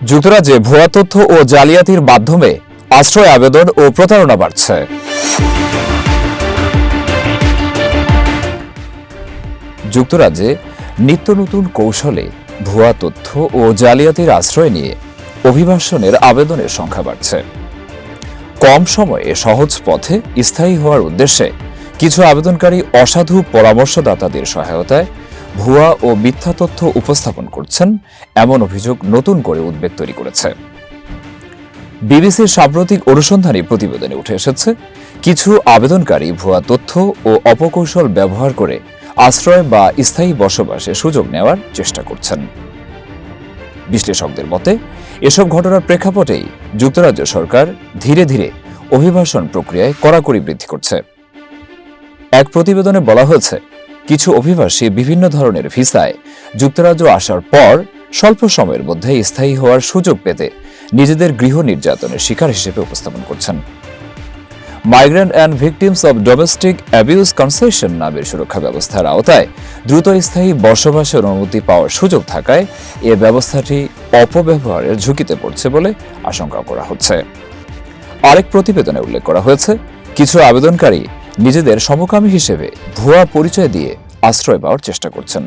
যুক্তরাজ্যে ভুয়া তথ্য ও জালিয়াতির মাধ্যমে আশ্রয় আবেদন ও প্রতারণা বাড়ছে। যুক্তরাজ্যে নিত্য নতুন কৌশলে ভুয়া তথ্য ও জালিয়াতির আশ্রয় নিয়ে অভিবাসনের আবেদনের সংখ্যা বাড়ছে। কম সময়ে সহজ পথে স্থায়ী হওয়ার উদ্দেশ্যে কিছু আবেদনকারী অসাধু পরামর্শদাতাদের সহায়তায় ভুয়া ও মিথ্যা তথ্য উপস্থাপন করছেন, এমন অভিযোগ নতুন করে উদ্বেগ তৈরি করেছে। বিবিসির সাম্প্রতিক অনুসন্ধানী প্রতিবেদনে উঠে এসেছে, কিছু আবেদনকারী ভুয়া তথ্য ও অপকৌশল ব্যবহার করে আশ্রয় বা স্থায়ী বসবাসের সুযোগ নেওয়ার চেষ্টা করছেন। বিশ্লেষকদের মতে এসব ঘটনার প্রেক্ষাপটেই যুক্তরাজ্য সরকার ধীরে ধীরে অভিবাসন প্রক্রিয়ায় কড়াকড়ি বৃদ্ধি করছে। এক প্রতিবেদনে বলা হয়েছে, কিছু অভিবাসী বিভিন্ন ধরনের ভিসায় যুক্তরাজ্য আসার পর স্বল্প সময়ের মধ্যে স্থায়ী হওয়ার সুযোগ পেতে নিজেদের গৃহ নির্যাতনের শিকার হিসেবে উপস্থাপন করছেন। Migrant and victims of domestic abuse concession নামের সুরক্ষা ব্যবস্থার আওতায় দ্রুত স্থায়ী বসবাসের অনুমতি পাওয়ার সুযোগ থাকায় এ ব্যবস্থাটি অপব্যবহারের ঝুঁকিতে পড়ছে বলে আশঙ্কা করা হচ্ছে। আরেক প্রতিবেদনে উল্লেখ করা হয়েছে, কিছু আবেদনকারী নিজেদের সমকামী হিসেবে ভুয়া পরিচয় দিয়ে আশ্রয় পাওয়ার চেষ্টা করছেন।